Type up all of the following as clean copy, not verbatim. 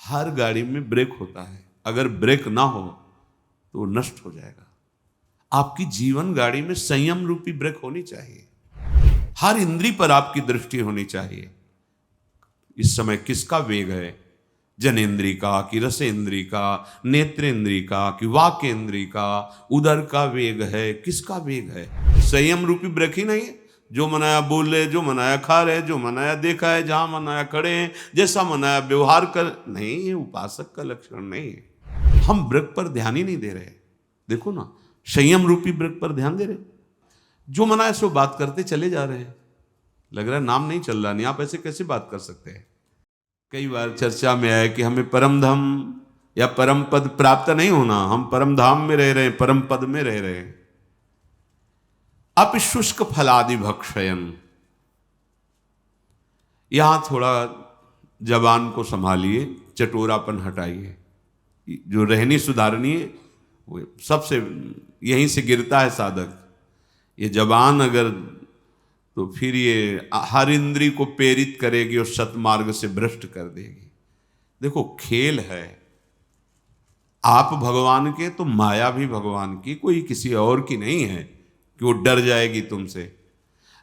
हर गाड़ी में ब्रेक होता है, अगर ब्रेक ना हो तो नष्ट हो जाएगा। आपकी जीवन गाड़ी में संयम रूपी ब्रेक होनी चाहिए। हर इंद्री पर आपकी दृष्टि होनी चाहिए। इस समय किसका वेग है? जनेन्द्री का कि रसेंद्री का, नेत्रेंद्री का कि वाकेंद्री का, उदर का वेग है, किसका वेग है? संयम रूपी ब्रेक ही नहीं है। जो मनाया बोल रहे, जो मनाया खा रहे, जो मनाया देखा है, जहां मनाया खड़े हैं, जैसा मनाया व्यवहार कर, नहीं, ये उपासक का लक्षण नहीं है। हम ब्रेक पर ध्यान ही नहीं दे रहे। देखो ना, संयम रूपी ब्रेक पर ध्यान दे रहे, जो मनाया सो बात करते चले जा रहे हैं। लग रहा है नाम नहीं चल रहा। नहीं, आप ऐसे कैसे बात कर सकते हैं? कई बार चर्चा में आया कि हमें परम धाम या परम पद प्राप्त नहीं होना, हम परम धाम में रह रहे हैं, परम पद में रह रहे हैं। अपशुष्क फलादि भक्षयन, यहां थोड़ा जबान को संभालिए, चटोरापन हटाइए। जो रहनी सुधारनी है वो सबसे यहीं से गिरता है साधक। ये जबान अगर, तो फिर ये हर इंद्री को प्रेरित करेगी और सतमार्ग से भ्रष्ट कर देगी। देखो, खेल है, आप भगवान के तो माया भी भगवान की, कोई किसी और की नहीं है कि वो डर जाएगी तुमसे।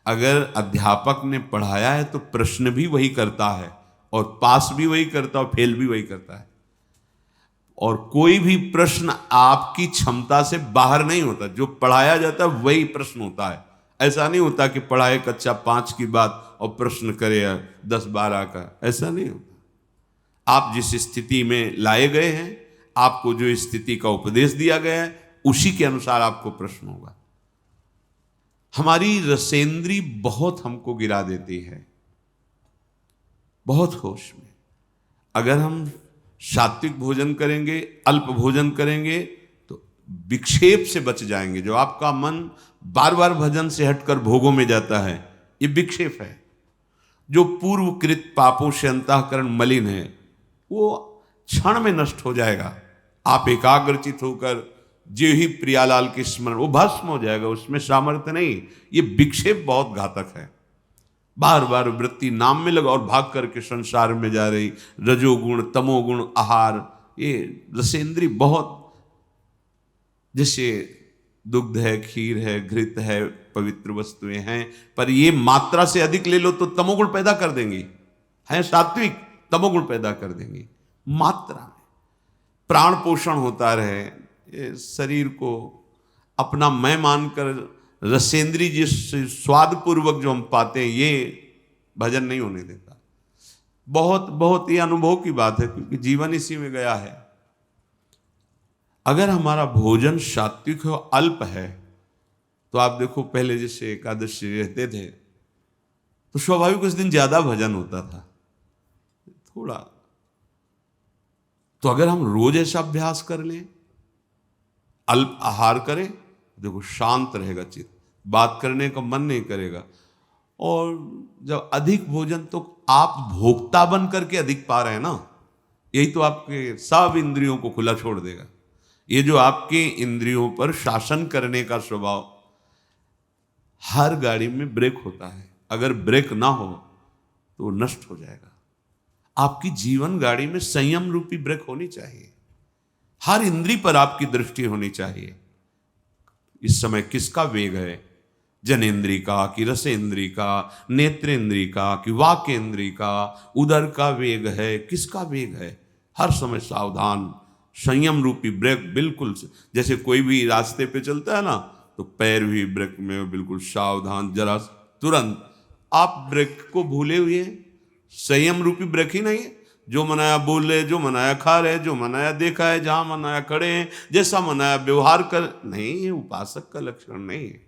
अगर अध्यापक ने पढ़ाया है तो प्रश्न भी वही करता है, और पास भी वही करता है, और फेल भी वही करता है। और कोई भी प्रश्न आपकी क्षमता से बाहर नहीं होता। जो पढ़ाया जाता है वही प्रश्न होता है। ऐसा नहीं होता कि पढ़ाए कक्षा 5 की बात और प्रश्न करे 10-12 का, ऐसा नहीं होता। आप जिस स्थिति में लाए गए हैं, आपको जो स्थिति का उपदेश दिया गया है, उसी के अनुसार आपको प्रश्न होगा। हमारी रसेंद्री बहुत हमको गिरा देती है, बहुत होश में। अगर हम सात्विक भोजन करेंगे, अल्प भोजन करेंगे, तो विक्षेप से बच जाएंगे। जो आपका मन बार बार भजन से हटकर भोगों में जाता है, ये विक्षेप है। जो पूर्वकृत पापों से अंतःकरण मलिन है, वो क्षण में नष्ट हो जाएगा। आप एकाग्रचित होकर जो ही प्रियालाल के स्मरण, वो भस्म हो जाएगा, उसमें सामर्थ्य नहीं। ये विक्षेप बहुत घातक है। बार बार वृत्ति नाम में लगा और भाग करके संसार में जा रही, रजोगुण तमोगुण आहार, ये रसेंद्री बहुत, जैसे दुग्ध है, खीर है, घृत है, पवित्र वस्तुएं हैं, पर ये मात्रा से अधिक ले लो तो तमोगुण पैदा कर देंगी। है सात्विक, तमोगुण पैदा कर देंगी। मात्रा में प्राण पोषण होता रहे, ये शरीर को अपना मैं मानकर रसेंद्री जिस स्वाद पूर्वक जो हम पाते हैं, ये भजन नहीं होने देता। बहुत बहुत ये अनुभव की बात है, क्योंकि जीवन इसी में गया है। अगर हमारा भोजन सात्विक हो, अल्प है, तो आप देखो पहले जैसे एकादशी रहते थे तो स्वाभाविक उस दिन ज्यादा भजन होता था थोड़ा। तो अगर हम रोज ऐसा अभ्यास कर लें, अल्प आहार करें, देखो शांत रहेगा चित्त, बात करने का मन नहीं करेगा। और जब अधिक भोजन, तो आप भोक्ता बन करके अधिक पा रहे हैं ना, यही तो आपके सब इंद्रियों को खुला छोड़ देगा। ये जो आपके इंद्रियों पर शासन करने का स्वभाव, हर गाड़ी में ब्रेक होता है, अगर ब्रेक ना हो तो नष्ट हो जाएगा। आपकी जीवन गाड़ी में संयम रूपी ब्रेक होनी चाहिए। हर इंद्री पर आपकी दृष्टि होनी चाहिए। इस समय किसका वेग है? जनेन्द्री का कि रसेंद्री का, नेत्रेंद्री का कि वाकेंद्री का, उदर का वेग है, किसका वेग है? हर समय सावधान, संयम रूपी ब्रेक बिल्कुल। जैसे कोई भी रास्ते पे चलता है ना, तो पैर भी ब्रेक में बिल्कुल सावधान, जरा तुरंत। आप ब्रेक को भूले हुए हैं। संयम रूपी ब्रेक ही नहीं है। जो मनाया बोल रहे, जो मनाया खा रहे, जो मनाया देखा है, जहां मनाया खड़े हैं, जैसा मनाया व्यवहार कर, नहीं, ये उपासक का लक्षण नहीं है।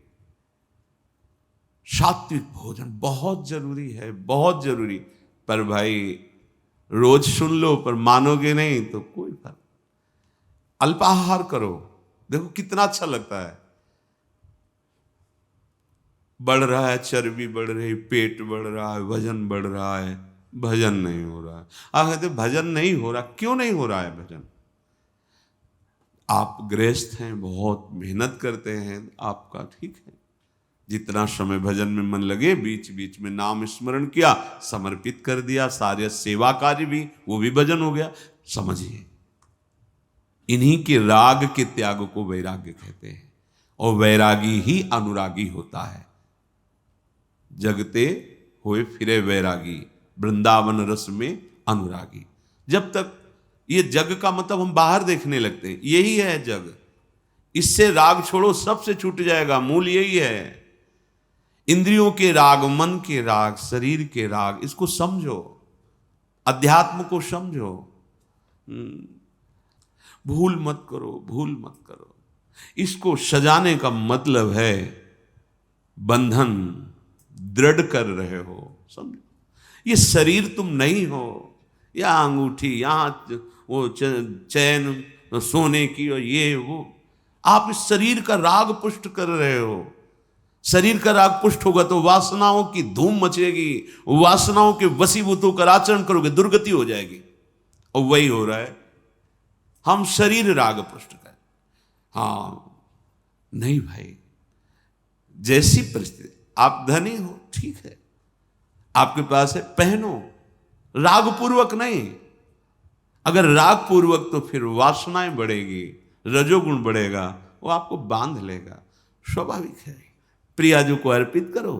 सात्विक भोजन बहुत जरूरी है, बहुत जरूरी। पर भाई रोज सुन लो, पर मानोगे नहीं तो कोई फर्क। अल्पाहार करो, देखो कितना अच्छा लगता है। बढ़ रहा है, चर्बी बढ़ रही, पेट बढ़ रहा है, वजन बढ़ रहा है, भजन नहीं हो रहा है। आप कहते भजन नहीं हो रहा, क्यों नहीं हो रहा है भजन? आप गृहस्थ हैं, बहुत मेहनत करते हैं, आपका ठीक है। जितना समय भजन में मन लगे, बीच बीच में नाम स्मरण किया, समर्पित कर दिया, सारे सेवा कार्य भी, वो भी भजन हो गया। समझिए, इन्हीं के राग के त्याग को वैराग्य कहते हैं, और वैरागी ही अनुरागी होता है। जगते होए फिरे वैरागी, वृंदावन रस में अनुरागी। जब तक ये जग का मतलब हम बाहर देखने लगते हैं, यही है जग, इससे राग छोड़ो, सबसे छूट जाएगा, मूल यही है। इंद्रियों के राग, मन के राग, शरीर के राग, इसको समझो, अध्यात्म को समझो। भूल मत करो, भूल मत करो। इसको सजाने का मतलब है बंधन दृढ़ कर रहे हो, समझो। ये शरीर तुम नहीं हो, या अंगूठी, यहां वो चैन सोने की और ये वो, आप इस शरीर का राग पुष्ट कर रहे हो। शरीर का राग पुष्ट होगा तो वासनाओं की धूम मचेगी, वासनाओं के वशीभूत होकर आचरण करोगे, दुर्गति हो जाएगी। और वही हो रहा है, हम शरीर राग पुष्ट कर। हाँ नहीं भाई, जैसी परिस्थिति, आप धनी हो ठीक है, आपके पास है, पहनो, राग पूर्वक नहीं। अगर राग पूर्वक तो फिर वासनाएं बढ़ेगी, रजोगुण बढ़ेगा, वो आपको बांध लेगा, स्वाभाविक है। प्रियाजू को अर्पित करो,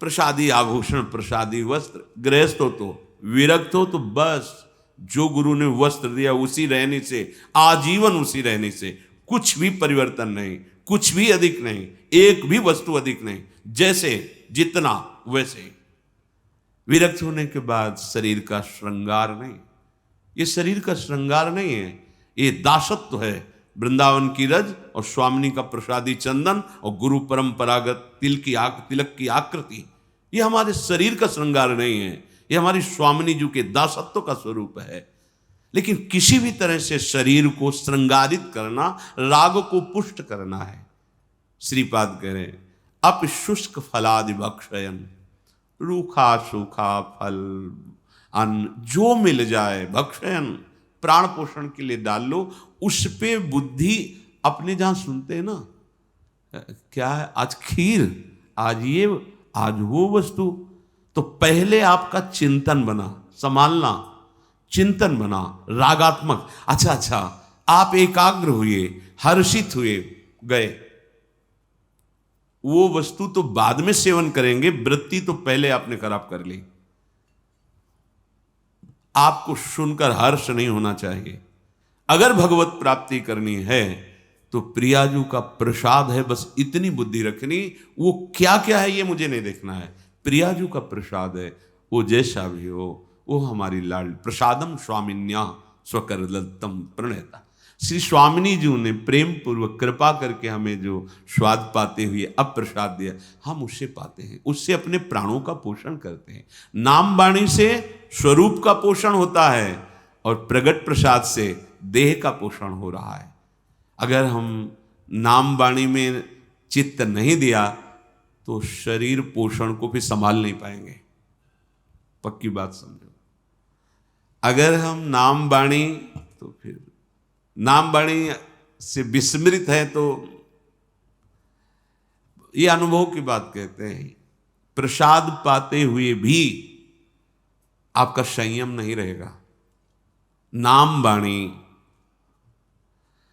प्रसादी आभूषण, प्रसादी वस्त्र। गृहस्थ हो तो, विरक्त हो तो बस जो गुरु ने वस्त्र दिया उसी रहने से, आजीवन उसी रहने से, कुछ भी परिवर्तन नहीं, कुछ भी अधिक नहीं, एक भी वस्तु अधिक नहीं, जैसे जितना वैसे। विरक्त होने के बाद शरीर का श्रृंगार नहीं, ये शरीर का श्रृंगार नहीं है, ये दासत्व है। वृंदावन की रज और स्वामिनी का प्रसादी चंदन और गुरु परंपरागत तिलक की आकृति, ये हमारे शरीर का श्रृंगार नहीं है, ये हमारी स्वामिनी जी के दासत्व का स्वरूप है। लेकिन किसी भी तरह से शरीर को श्रृंगारित करना, राग को पुष्ट करना है। श्रीपाद कह रहे अप शुष्क फलादि भक्षयन, रूखा सूखा फल अन्न जो मिल जाए, भक्षयन प्राण पोषण के लिए डाल लो, उस पे बुद्धि अपने, जहां सुनते हैं ना, क्या है आज खीर, आज ये, आज वो वस्तु, तो पहले आपका चिंतन बना, संभालना, चिंतन बना रागात्मक। अच्छा, आप एकाग्र हुए, हर्षित हुए, गए, वो वस्तु तो बाद में सेवन करेंगे, वृत्ति तो पहले आपने खराब कर ली। आपको सुनकर हर्ष नहीं होना चाहिए। अगर भगवत प्राप्ति करनी है तो प्रियाजू का प्रसाद है, बस इतनी बुद्धि रखनी, वो क्या क्या है ये मुझे नहीं देखना है, प्रियाजू का प्रसाद है, वो जैसा भी हो, वो हमारी लाड। प्रसादम स्वामिन्या स्वकरदत्तम प्रणेता। श्री स्वामिनी जी ने प्रेम पूर्वक कृपा करके हमें जो स्वाद पाते हुए अब प्रसाद दिया, हम उससे पाते हैं, उससे अपने प्राणों का पोषण करते हैं। नाम वाणी से स्वरूप का पोषण होता है और प्रगट प्रसाद से देह का पोषण हो रहा है। अगर हम नाम वाणी में चित्त नहीं दिया तो शरीर पोषण को भी संभाल नहीं पाएंगे, पक्की बात समझो। अगर हम नाम वाणी, तो फिर नाम वाणी से विस्मृत है तो ये अनुभव की बात कहते हैं, प्रसाद पाते हुए भी आपका संयम नहीं रहेगा। नाम वाणी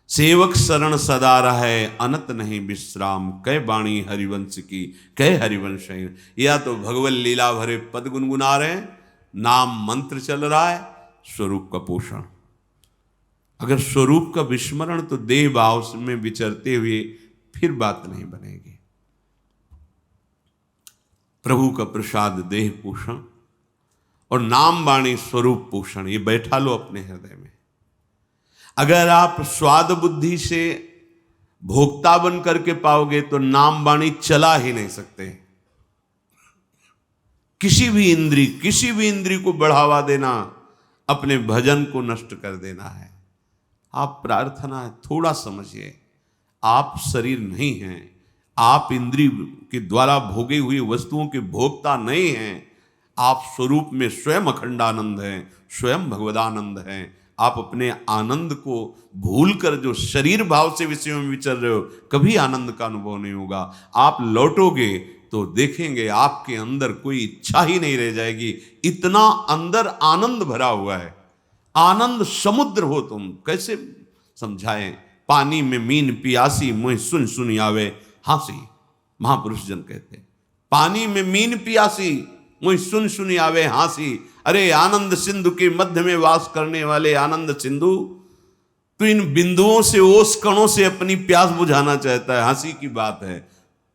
सेवक शरण सदा रहे, अनत नहीं विश्राम, कै वाणी हरिवंश की, कै हरिवंश। या तो भगवत लीला भरे पद गुनगुना रहे हैं, नाम मंत्र चल रहा है, स्वरूप का पोषण। अगर स्वरूप का विस्मरण तो देह भाव में विचरते हुए फिर बात नहीं बनेगी। प्रभु का प्रसाद देह पोषण और नाम वाणी स्वरूप पोषण, ये बैठा लो अपने हृदय में। अगर आप स्वाद बुद्धि से भोक्ता बन करके पाओगे तो नाम वाणी चला ही नहीं सकते। किसी भी इंद्री को बढ़ावा देना अपने भजन को नष्ट कर देना है। आप प्रार्थना है, थोड़ा समझिए, आप शरीर नहीं हैं, आप इंद्रिय के द्वारा भोगे हुई वस्तुओं के भोक्ता नहीं हैं, आप स्वरूप में स्वयं अखंडानंद हैं, स्वयं भगवदानंद हैं। आप अपने आनंद को भूलकर जो शरीर भाव से विषयों में विचर रहे हो, कभी आनंद का अनुभव नहीं होगा। आप लौटोगे तो देखेंगे आपके अंदर कोई इच्छा ही नहीं रह जाएगी, इतना अंदर आनंद भरा हुआ है। आनंद समुद्र हो तुम। कैसे समझाएं? पानी में मीन पियासी, मुँह सुन सुन आवे हांसी। महापुरुष जन कहते हैं, पानी में मीन पियासी, मुँह सुन सुन आवे हांसी। अरे आनंद सिंधु के मध्य में वास करने वाले आनंद सिंधु, तो इन बिंदुओं से, ओस कणों से अपनी प्यास बुझाना चाहता है। हंसी की बात है,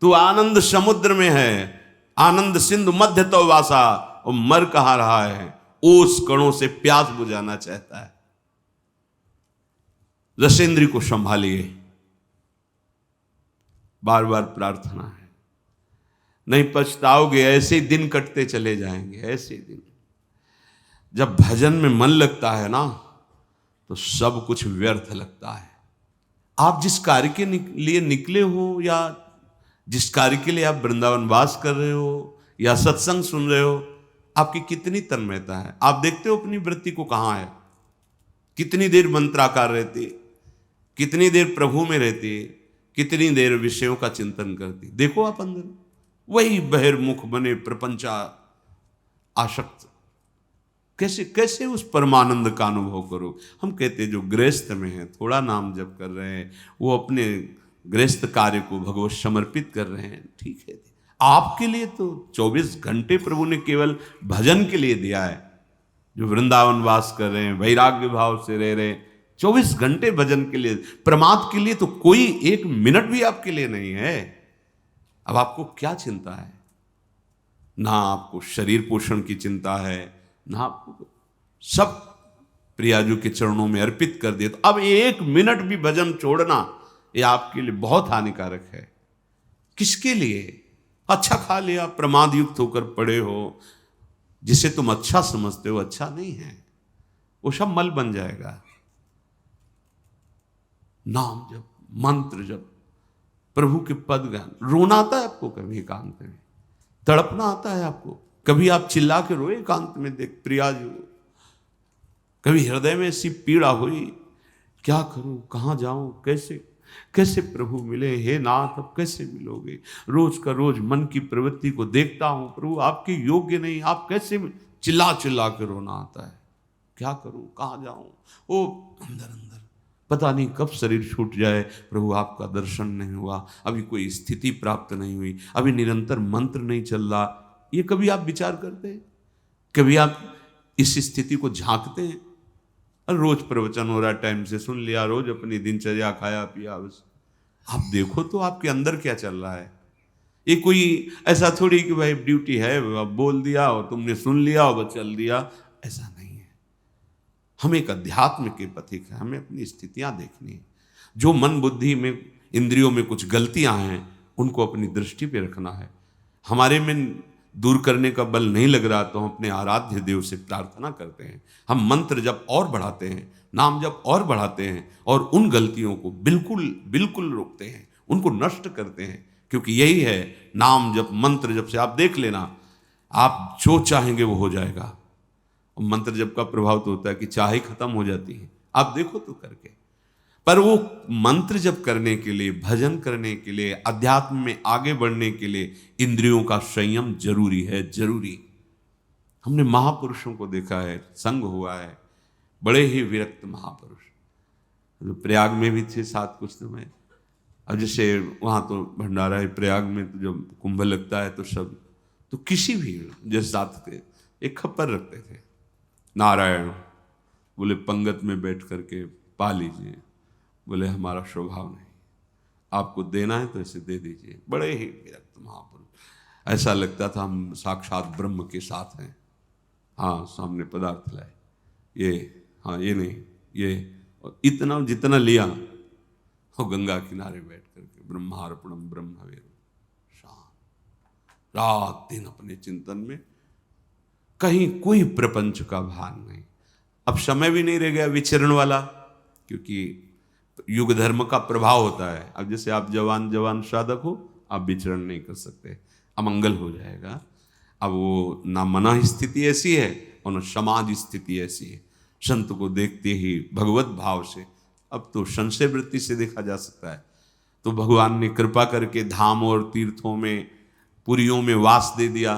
तू आनंद समुद्र में है, आनंद सिंधु मध्य तो वासा, और मर कहाँ रहा है? ओस कणों से प्यास बुझाना चाहता है। रसेंद्री को संभालिए, बार बार प्रार्थना है, नहीं पछताओगे। ऐसे दिन कटते चले जाएंगे, ऐसे दिन। जब भजन में मन लगता है ना, तो सब कुछ व्यर्थ लगता है। आप जिस कार्य के लिए निकले हो, या जिस कार्य के लिए आप वृंदावन वास कर रहे हो, या सत्संग सुन रहे हो, आपकी कितनी तन्मयता है? आप देखते हो अपनी वृत्ति को कहाँ है? कितनी देर मंत्राकार रहती, कितनी देर प्रभु में रहती, कितनी देर विषयों का चिंतन करती। देखो आप अंदर, वही बहिर्मुख बने प्रपंचा आसक्त। कैसे कैसे उस परमानंद का अनुभव करो? हम कहते जो गृहस्थ में है, थोड़ा नाम जप कर रहे हैं, वो अपने गृहस्थ कार्य को भगवत समर्पित कर रहे हैं, ठीक है। आपके लिए तो 24 घंटे प्रभु ने केवल भजन के लिए दिया है। जो वृंदावन वास कर रहे हैं, वैराग्य भाव से रह रहे हैं, 24 घंटे भजन के लिए, प्रमाद के लिए तो कोई एक मिनट भी आपके लिए नहीं है। अब आपको क्या चिंता है? ना आपको शरीर पोषण की चिंता है, ना आपको, सब प्रियाजू के चरणों में अर्पित कर दिया। तो अब एक मिनट भी भजन छोड़ना, ये आपके लिए बहुत हानिकारक है। किसके लिए? अच्छा खा लिया, प्रमाद युक्त होकर पड़े हो, जिसे तुम अच्छा समझते हो अच्छा नहीं है, वो सब मल बन जाएगा। नाम जप, मंत्र जप, प्रभु के पद गान। रोना आता है आपको कभी एकांत में? तड़पना आता है आपको? कभी आप चिल्ला के रोए एकांत में देख प्रियाजू? कभी हृदय में ऐसी पीड़ा हुई, क्या करूं, कहां जाऊं, कैसे कैसे प्रभु मिले? हे नाथ, अब कैसे मिलोगे? रोज का रोज मन की प्रवृत्ति को देखता हूं, प्रभु आपके योग्य नहीं, आप कैसे? चिल्ला चिल्ला के रोना आता है। क्या करूं, कहां जाऊं? ओ अंदर अंदर पता नहीं कब शरीर छूट जाए, प्रभु आपका दर्शन नहीं हुआ, अभी कोई स्थिति प्राप्त नहीं हुई, अभी निरंतर मंत्र नहीं चल रहा। ये कभी आप विचार करते हैं? कभी आप इस स्थिति को झांकते हैं? और रोज प्रवचन हो रहा, टाइम से सुन लिया, रोज अपनी दिनचर्या, खाया पिया, बस। आप देखो तो आपके अंदर क्या चल रहा है। ये कोई ऐसा थोड़ी कि भाई ड्यूटी है, अब बोल दिया और तुमने सुन लिया और चल दिया, ऐसा नहीं है। हम एक अध्यात्म के पथिक हैं, हमें अपनी स्थितियां देखनी है। जो मन बुद्धि में, इंद्रियों में कुछ गलतियां हैं, उनको अपनी दृष्टि पे रखना है। हमारे में दूर करने का बल नहीं लग रहा तो हम अपने आराध्य देव से प्रार्थना करते हैं। हम मंत्र जप और बढ़ाते हैं, नाम जप और बढ़ाते हैं, और उन गलतियों को बिल्कुल बिल्कुल रोकते हैं, उनको नष्ट करते हैं। क्योंकि यही है नाम जप, मंत्र जप से आप देख लेना, आप जो चाहेंगे वो हो जाएगा। और मंत्र जप का प्रभाव तो होता है कि चाहे खत्म हो जाती है, आप देखो तो करके। पर वो मंत्र जप करने के लिए, भजन करने के लिए, अध्यात्म में आगे बढ़ने के लिए इंद्रियों का संयम जरूरी है, जरूरी। हमने महापुरुषों को देखा है, संग हुआ है, बड़े ही विरक्त महापुरुष। तो प्रयाग में भी थे साथ कुछ समय। अब जैसे वहाँ तो भंडारा है प्रयाग में, तो जब कुंभ लगता है तो सब, तो किसी भी जैसे साथ थे, एक खप्पर रखते थे, नारायण बोले पंगत में बैठ करके पा लीजिए, बोले हमारा स्वभाव नहीं, आपको देना है तो इसे दे दीजिए। बड़े ही विरक्त महापुरुष, ऐसा लगता था हम साक्षात ब्रह्म के साथ हैं। हाँ, सामने पदार्थ लाए, ये हाँ ये नहीं ये, और इतना जितना लिया, और गंगा किनारे बैठ करके ब्रह्मार्पणम ब्रह्मवेरु, शांत रात दिन अपने चिंतन में, कहीं कोई प्रपंच का भान नहीं। अब समय भी नहीं रह गया विचरण वाला, क्योंकि युग धर्म का प्रभाव होता है। अब जैसे आप जवान जवान साधक हो, आप विचरण नहीं कर सकते, अमंगल हो जाएगा। अब वो ना मना स्थिति ऐसी है और ना समाज स्थिति ऐसी है। संत को देखते ही भगवत भाव से, अब तो संशय वृत्ति से देखा जा सकता है। तो भगवान ने कृपा करके धाम और तीर्थों में, पुरियों में वास दे दिया।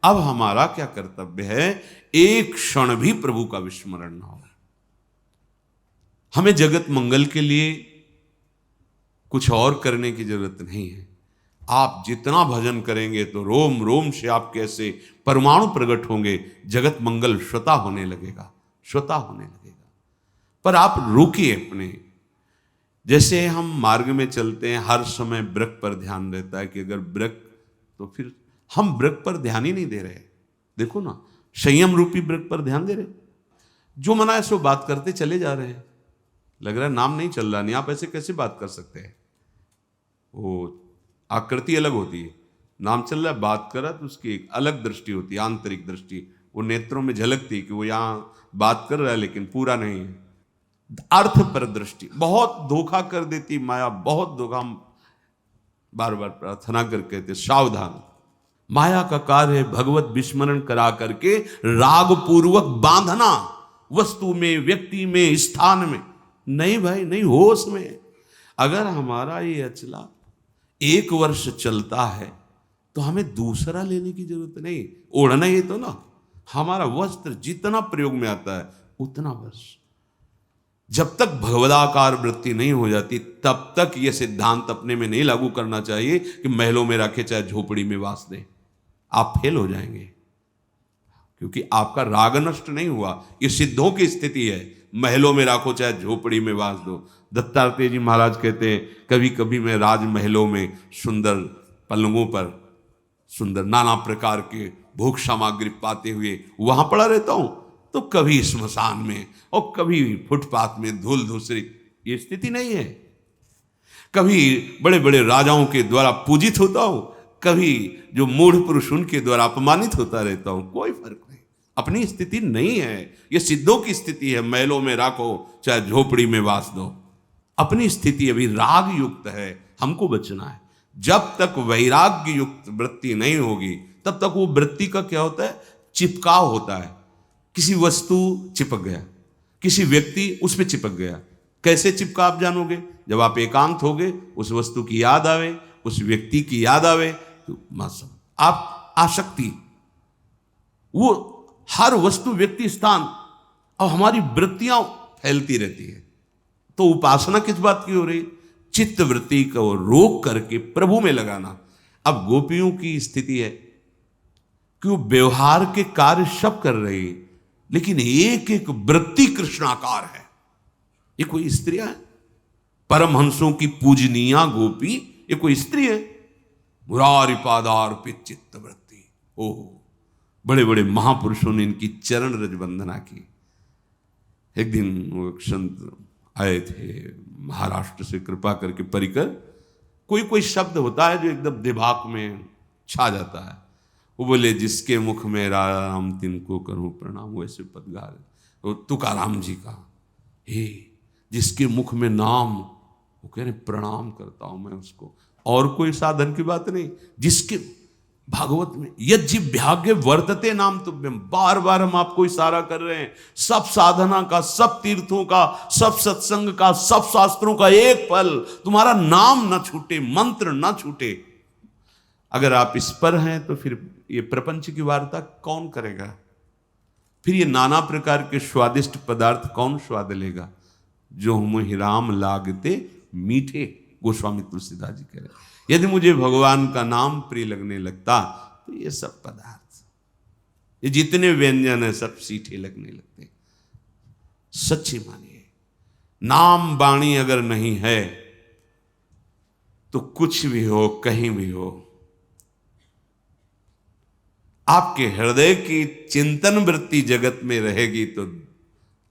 अब हमारा क्या कर्तव्य है? एक क्षण भी प्रभु का विस्मरण ना हो। हमें जगत मंगल के लिए कुछ और करने की जरूरत नहीं है। आप जितना भजन करेंगे तो रोम रोम से आपके ऐसे परमाणु प्रकट होंगे, जगत मंगल स्वतः होने लगेगा, स्वतः होने लगेगा। पर आप रुकिए अपने, जैसे हम मार्ग में चलते हैं हर समय वृक्ष पर ध्यान रहता है कि अगर वृक्ष, तो फिर हम वृक्ष पर ध्यान ही नहीं दे रहे। देखो ना, संयम रूपी वृक्ष पर ध्यान दे रहे, जो मना है सो बात करते चले जा रहे हैं। लग रहा है नाम नहीं चल रहा, नहीं, आप ऐसे कैसे बात कर सकते हैं? वो आकृति अलग होती है, नाम चल रहा है, बात कर रहा तो उसकी एक अलग दृष्टि होती है, आंतरिक दृष्टि, वो नेत्रों में झलकती है कि वो यहाँ बात कर रहा है लेकिन पूरा नहीं है। अर्थ पर दृष्टि बहुत धोखा कर देती माया, बहुत धोखा। बार बार प्रार्थना करके कहते सावधान, माया का कार्य है भगवत विस्मरण करा करके राग पूर्वक बांधना, वस्तु में, व्यक्ति में, स्थान में। नहीं भाई नहीं, होश में। अगर हमारा ये अचला 1 वर्ष चलता है तो हमें दूसरा लेने की जरूरत नहीं। ओढ़ना ही तो ना, हमारा वस्त्र जितना प्रयोग में आता है उतना वर्ष। जब तक भगवदाकार वृत्ति नहीं हो जाती तब तक यह सिद्धांत अपने में नहीं लागू करना चाहिए कि महलों में रखे चाहे झोपड़ी में वास दे। आप फेल हो जाएंगे, क्योंकि आपका राग नष्ट नहीं हुआ। ये सिद्धों की स्थिति है, महलों में राखो चाहे झोपड़ी में वास दो। दत्तात्रेय जी महाराज कहते हैं, कभी कभी मैं राजमहलों में सुंदर पलंगों पर सुंदर नाना प्रकार के भोग सामग्री पाते हुए वहां पड़ा रहता हूं, तो कभी स्मशान में और कभी फुटपाथ में धूल धूसरी। ये स्थिति नहीं है। कभी बड़े बड़े राजाओं के द्वारा पूजित होता हूं, कभी जो मूढ़ पुरुष उनके द्वारा अपमानित होता रहता हूं, कोई फर्क नहीं। अपनी स्थिति नहीं है, ये सिद्धों की स्थिति है। महलों में राखो चाहे झोपड़ी में वास दो, अपनी स्थिति अभी राग युक्त है, हमको बचना है। जब तक वैराग्य युक्त वृत्ति नहीं होगी तब तक वो वृत्ति का क्या होता है, चिपकाव होता है। किसी वस्तु चिपक गया, किसी व्यक्ति उस पर चिपक गया। कैसे चिपका आप जानोगे? जब आप एकांत होगे, उस वस्तु की याद आवे, उस व्यक्ति की याद आवे, तो आप आसक्ति, वो हर वस्तु, व्यक्ति, स्थान, और हमारी वृत्तियां फैलती रहती है। तो उपासना किस बात की हो रही? चित्त वृत्ति को रोक करके प्रभु में लगाना। अब गोपियों की स्थिति है कि वो व्यवहार के कार्य सब कर रही है, लेकिन एक एक वृत्ति कृष्णाकार है। ये कोई स्त्रियां है? परमहंसों की पूजनीया गोपी ये कोई स्त्री है? मुरारी पादार्पित चित्त वृत्ति। ओह, बड़े बड़े महापुरुषों ने इनकी चरण रज वंदना की। एक दिन वो संत आए थे महाराष्ट्र से, कृपा करके परिकर। कोई कोई शब्द होता है जो एकदम दिमाग में छा जाता है। वो बोले, जिसके मुख में राम तिनको करूं प्रणाम। वैसे पद गा रहे तुकाराम जी का, हे जिसके मुख में नाम, वो कह रहे प्रणाम करता हूं मैं उसको। और कोई साधन की बात नहीं, जिसके भागवत में यज्जिभ्यागे वर्तते नाम तुभ्यम, बार बार हम आपको इशारा कर रहे हैं। सब साधना का, सब तीर्थों का, सब सत्संग का, सब शास्त्रों का एक फल, तुम्हारा नाम न छूटे, मंत्र न छूटे। अगर आप इस पर हैं तो फिर ये प्रपंच की वार्ता कौन करेगा? फिर ये नाना प्रकार के स्वादिष्ट पदार्थ कौन स्वाद लेगा? जो मुहि राम लागते मीठे, गोस्वामी तुलसीदास जी कह रहे हैं। यदि मुझे भगवान का नाम प्रिय लगने लगता तो ये सब पदार्थ, ये जितने व्यंजन है, सब सीठे लगने लगते। सच्ची मानिए, नाम वाणी अगर नहीं है तो कुछ भी हो, कहीं भी हो, आपके हृदय की चिंतन वृत्ति जगत में रहेगी तो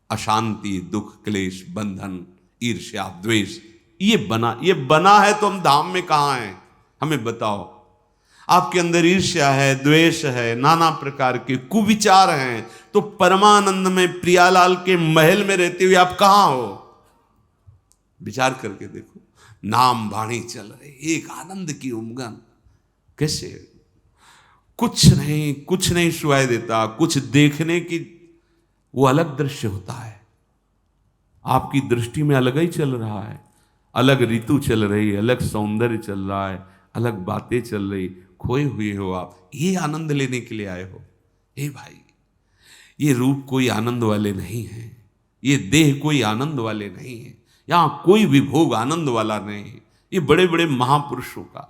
अशांति, दुख, क्लेश, बंधन, ईर्ष्या, द्वेष ये बना है। तो हम धाम में कहां हैं? हमें बताओ। आपके अंदर ईर्ष्या है, द्वेष है, नाना प्रकार के कुविचार हैं, तो परमानंद में प्रियालाल के महल में रहते हुए आप कहां हो? विचार करके देखो। नाम वाणी चल रही, एक आनंद की उमंग। कैसे? कुछ नहीं सुनाई देता, कुछ देखने की वो अलग दृश्य होता है। आपकी दृष्टि में अलग ही चल रहा है, अलग ऋतु चल रही है, अलग सौंदर्य चल रहा है, अलग बातें चल रही। खोए हुए हो आप, ये आनंद लेने के लिए आए हो। हे भाई, ये रूप कोई आनंद वाले नहीं हैं। ये देह कोई आनंद वाले नहीं है, यहां कोई भी भोग आनंद वाला नहीं है। ये बड़े बड़े महापुरुषों का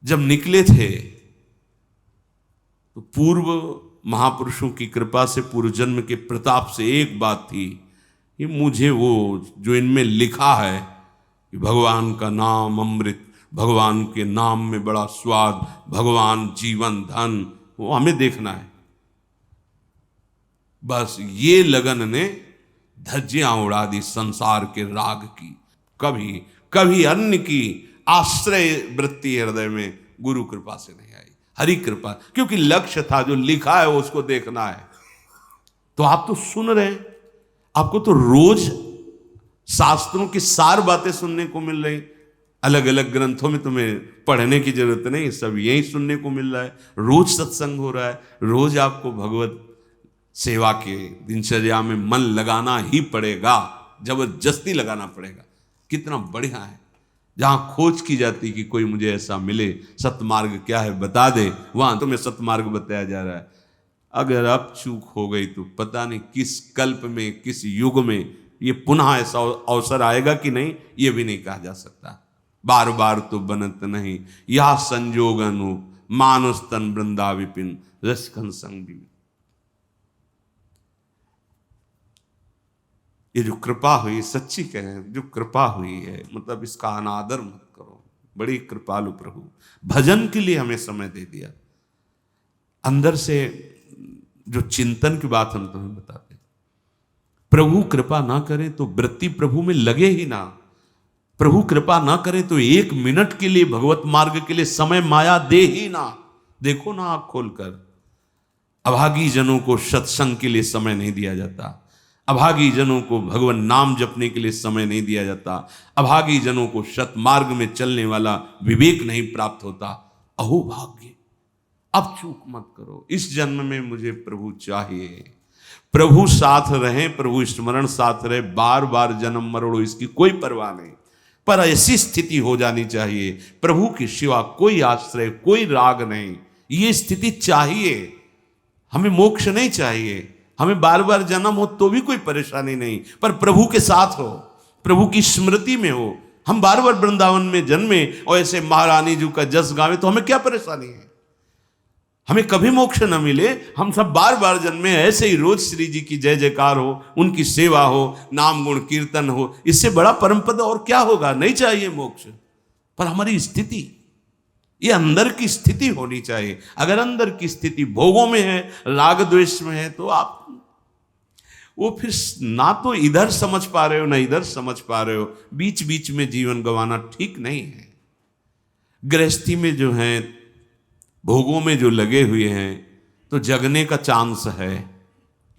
जब निकले थे तो पूर्व महापुरुषों की कृपा से, पूर्व जन्म के प्रताप से एक बात थी कि मुझे वो जो इनमें लिखा है कि भगवान का नाम अमृत, भगवान के नाम में बड़ा स्वाद, भगवान जीवन धन, वो हमें देखना है। बस ये लगन ने धज्जियां उड़ा दी संसार के राग की। कभी कभी अन्य की आश्रय वृत्ति हृदय में गुरु कृपा से नहीं आई, हरि कृपा, क्योंकि लक्ष्य था जो लिखा है वो उसको देखना है। तो आप तो सुन रहे हैं, आपको तो रोज शास्त्रों की सार बातें सुनने को मिल रही, अलग अलग ग्रंथों में तुम्हें पढ़ने की जरूरत नहीं, सब यही सुनने को मिल रहा है। रोज सत्संग हो रहा है, रोज आपको भगवत सेवा के दिनचर्या में मन लगाना ही पड़ेगा, जबरदस्ती लगाना पड़ेगा। कितना बढ़िया है, जहां खोज की जाती कि कोई मुझे ऐसा मिले, सतमार्ग क्या है बता दे, वहां तुम्हें सतमार्ग बताया जा रहा है। अगर अब चूक हो गई तो पता नहीं किस कल्प में, किस युग में ये पुनः ऐसा अवसर आएगा कि नहीं, ये भी नहीं कहा जा सकता। बार बार तो बनत नहीं, यह संजोग अनु मानुष तन वृंदा विपिन रसखन संग भी। ये जो कृपा हुई, सच्ची कहें जो कृपा हुई है, मतलब इसका अनादर मत करो। बड़ी कृपालु प्रभु, भजन के लिए हमें समय दे दिया। अंदर से जो चिंतन की बात हम तुम्हें बताते, प्रभु कृपा ना करे तो वृत्ति प्रभु में लगे ही ना। प्रभु कृपा ना करे तो एक मिनट के लिए भगवत मार्ग के लिए समय माया दे ही ना। देखो ना आंख खोलकर, अभागी जनों को सत्संग के लिए समय नहीं दिया जाता, अभागी जनों को भगवान नाम जपने के लिए समय नहीं दिया जाता, अभागी जनों को सतमार्ग में चलने वाला विवेक नहीं प्राप्त होता। अहो भाग्य, अब चूक मत करो। इस जन्म में मुझे प्रभु चाहिए, प्रभु साथ रहे, प्रभु स्मरण साथ रहे, बार बार जन्म मरोड़ो इसकी कोई परवाह नहीं, पर ऐसी स्थिति हो जानी चाहिए प्रभु के सिवा कोई आश्रय, कोई राग नहीं। ये स्थिति चाहिए हमें। मोक्ष नहीं चाहिए हमें, बार बार जन्म हो तो भी कोई परेशानी नहीं, पर प्रभु के साथ हो, प्रभु की स्मृति में हो। हम बार बार वृंदावन में जन्मे और ऐसे महारानी जी का जस गावे तो हमें क्या परेशानी है? हमें कभी मोक्ष न मिले, हम सब बार बार जन्मे, ऐसे ही रोज श्री जी की जय जयकार हो, उनकी सेवा हो, नाम गुण कीर्तन हो, इससे बड़ा परम पद और क्या होगा? नहीं चाहिए मोक्ष, पर हमारी स्थिति, ये अंदर की स्थिति होनी चाहिए। अगर अंदर की स्थिति भोगों में है, राग द्वेष में है, तो आप वो फिर ना तो इधर समझ पा रहे हो ना इधर समझ पा रहे हो, बीच बीच में जीवन गंवाना ठीक नहीं है। गृहस्थी में जो है, भोगों में जो लगे हुए हैं, तो जगने का चांस है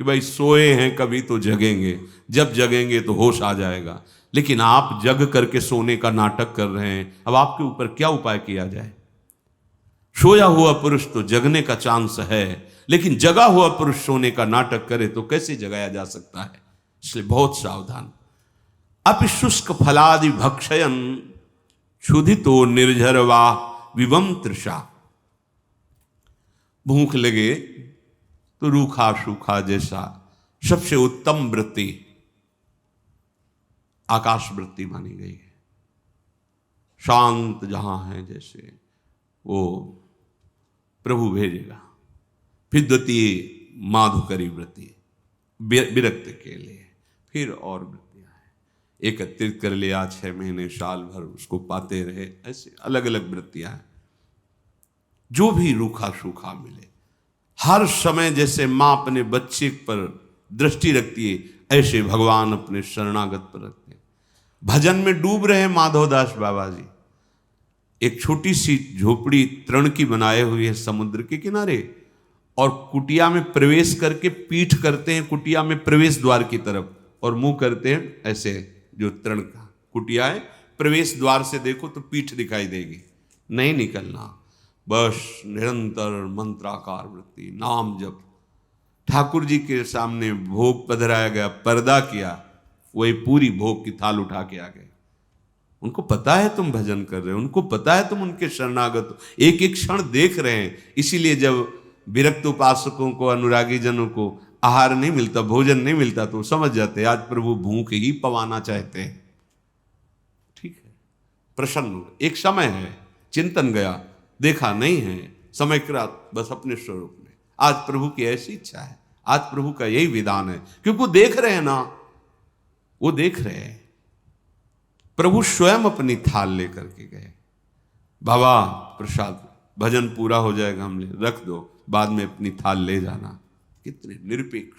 कि भाई सोए हैं कभी तो जगेंगे, जब जगेंगे तो होश आ जाएगा। लेकिन आप जग करके सोने का नाटक कर रहे हैं, अब आपके ऊपर क्या उपाय किया जाए? सोया हुआ पुरुष तो जगने का चांस है, लेकिन जगा हुआ पुरुष सोने का नाटक करे तो कैसे जगाया जा सकता है? इसलिए बहुत सावधान। अपि शुष्क फलादि भक्षयन क्षुधितो निर्झरवा विवम तृषा। भूख लगे तो रूखा सूखा जैसा सबसे उत्तम वृत्ति आकाश वृत्ति मानी गई है। शांत जहां है जैसे वो प्रभु भेजेगा। फिर द्वितीय माधुकरी वृत्ति विरक्त के लिए, फिर और वृत्तियां हैं, एकत्रित कर लिया 6 महीने साल भर उसको पाते रहे, ऐसे अलग अलग वृत्तियां हैं। जो भी रूखा सूखा मिले, हर समय जैसे मां अपने बच्चे पर दृष्टि रखती है, ऐसे भगवान अपने शरणागत पर रखते हैं। भजन में डूब रहे माधवदास बाबा जी, एक छोटी सी झोपड़ी तृण की बनाए हुई है समुद्र के किनारे, और कुटिया में प्रवेश करके पीठ करते हैं कुटिया में प्रवेश द्वार की तरफ, और मुंह करते हैं ऐसे, जो तृण का कुटिया है, प्रवेश द्वार से देखो तो पीठ दिखाई देगी, नहीं निकलना, बस निरंतर मंत्राकार वृत्ति, नाम जप। ठाकुर जी के सामने भोग पधराया गया, पर्दा किया, वही पूरी भोग की थाल उठा के आ गए। उनको पता है तुम भजन कर रहे हो, उनको पता है तुम उनके शरणागत हो, एक एक क्षण देख रहे हैं। इसीलिए जब विरक्त उपासकों को, अनुरागी जनों को आहार नहीं मिलता, भोजन नहीं मिलता, तो समझ जाते आज प्रभु भूख ही पवाना चाहते हैं। ठीक है, प्रसन्न एक समय है, चिंतन गया, देखा नहीं है, समय क्रांत बस अपने स्वरूप में। आज प्रभु की ऐसी इच्छा है, आज प्रभु का यही विधान है, क्योंकि वो देख रहे हैं ना, वो देख रहे हैं। प्रभु स्वयं अपनी थाल लेकर के गए, बाबा प्रसाद, भजन पूरा हो जाएगा, हमने रख दो, बाद में अपनी थाल ले जाना। कितने निरपेक्ष,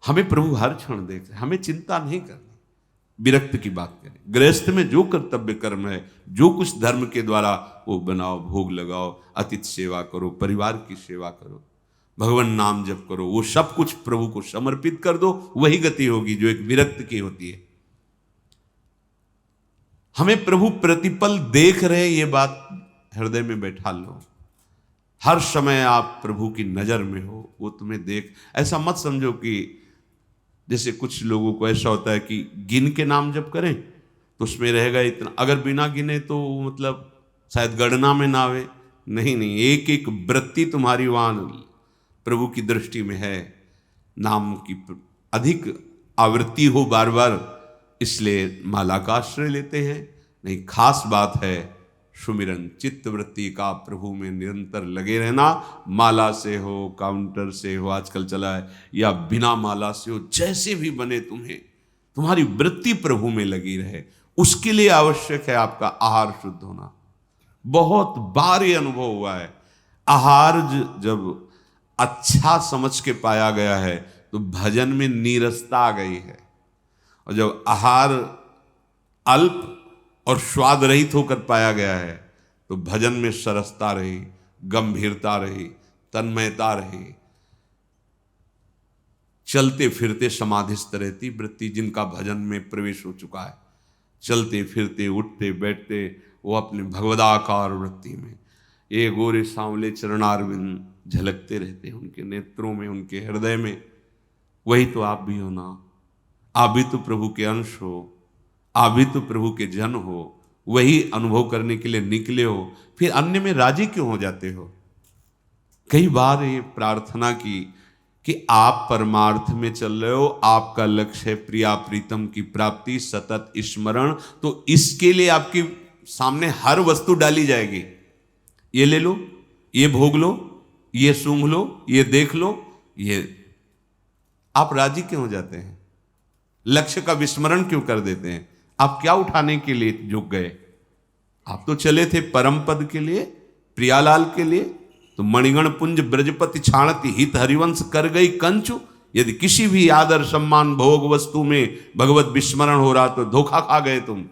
हमें प्रभु हर क्षण देख रहे, हमें चिंता नहीं करनी। विरक्त की बात करें, गृहस्थ में जो कर्तव्य कर्म है, जो कुछ धर्म के द्वारा वो बनाओ, भोग लगाओ, अतिथि सेवा करो, परिवार की सेवा करो, भगवान नाम जप करो, वो सब कुछ प्रभु को समर्पित कर दो, वही गति होगी जो एक विरक्त की होती है। हमें प्रभु प्रतिपल देख रहे, ये बात हृदय में बैठा लो। हर समय आप प्रभु की नजर में हो, वो तुम्हें देख। ऐसा मत समझो कि जैसे कुछ लोगों को ऐसा होता है कि गिन के नाम जप करें तो उसमें रहेगा इतना, अगर बिना गिने तो मतलब शायद गणना में ना आवे। नहीं नहीं, एक एक वृत्ति तुम्हारी वहां प्रभु की दृष्टि में है। नाम की अधिक आवृत्ति हो बार बार, इसलिए माला का आश्रय लेते हैं। नहीं, खास बात है सुमिरन, चित्त वृत्ति का प्रभु में निरंतर लगे रहना। माला से हो, काउंटर से हो, आजकल चला है, या बिना माला से हो, जैसे भी बने तुम्हें, तुम्हारी वृत्ति प्रभु में लगी रहे। उसके लिए आवश्यक है आपका आहार शुद्ध होना। बहुत बार ये अनुभव हुआ है, आहार जब अच्छा समझ के पाया गया है तो भजन में नीरसता आ गई है, और जब आहार अल्प और स्वाद रहित होकर पाया गया है तो भजन में सरसता रही, गंभीरता रही, तन्मयता रही। चलते फिरते समाधिस्थ रहती वृत्ति, जिनका भजन में प्रवेश हो चुका है, चलते फिरते उठते बैठते वो अपने भगवदाकार वृत्ति में। ये गोरे सांवले चरणारविंद झलकते रहते हैं उनके नेत्रों में, उनके हृदय में। वही तो आप भी हो ना, आप भी तो प्रभु के अंश हो, आप भी तो प्रभु के जन हो, वही अनुभव करने के लिए निकले हो, फिर अन्य में राजी क्यों हो जाते हो? कई बार ये प्रार्थना की कि आप परमार्थ में चल रहे हो, आपका लक्ष्य है प्रिया प्रीतम की प्राप्ति, सतत स्मरण, तो इसके लिए आपके सामने हर वस्तु डाली जाएगी। ये ले लो, ये भोग लो, ये सूंघ लो, ये देख लो, ये। आप राजी क्यों हो जाते हैं? लक्ष्य का विस्मरण क्यों कर देते हैं? आप क्या उठाने के लिए झुक गए? आप तो चले थे परम पद के लिए, प्रियालाल के लिए। तो मणिगण पुंज ब्रजपति छाणति हित हरिवंश कर गई कंचु। यदि किसी भी आदर सम्मान भोग वस्तु में भगवत विस्मरण हो रहा तो धोखा खा गए, तुम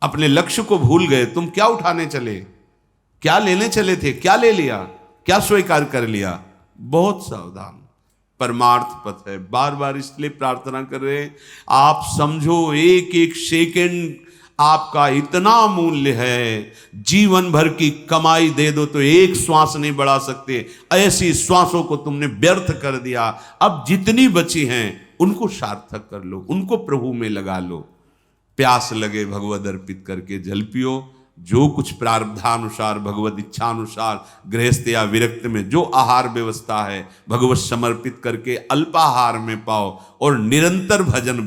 अपने लक्ष्य को भूल गए। तुम क्या उठाने चले, क्या लेने चले थे, क्या ले लिया, क्या स्वीकार कर लिया? बहुत सावधान, परमार्थ पथ है। बार बार इसलिए प्रार्थना कर रहे हैं, आप समझो एक एक सेकंड आपका इतना मूल्य है, जीवन भर की कमाई दे दो तो एक श्वास नहीं बढ़ा सकते, ऐसी श्वासों को तुमने व्यर्थ कर दिया। अब जितनी बची हैं उनको सार्थक कर लो, उनको प्रभु में लगा लो। प्यास लगे भगवद अर्पित करके जल पियो। जो कुछ प्रारब्धानुसार भगवत इच्छानुसार गृहस्थ या विरक्त में जो आहार व्यवस्था है भगवत समर्पित करके अल्पाहार में पाओ और निरंतर भजन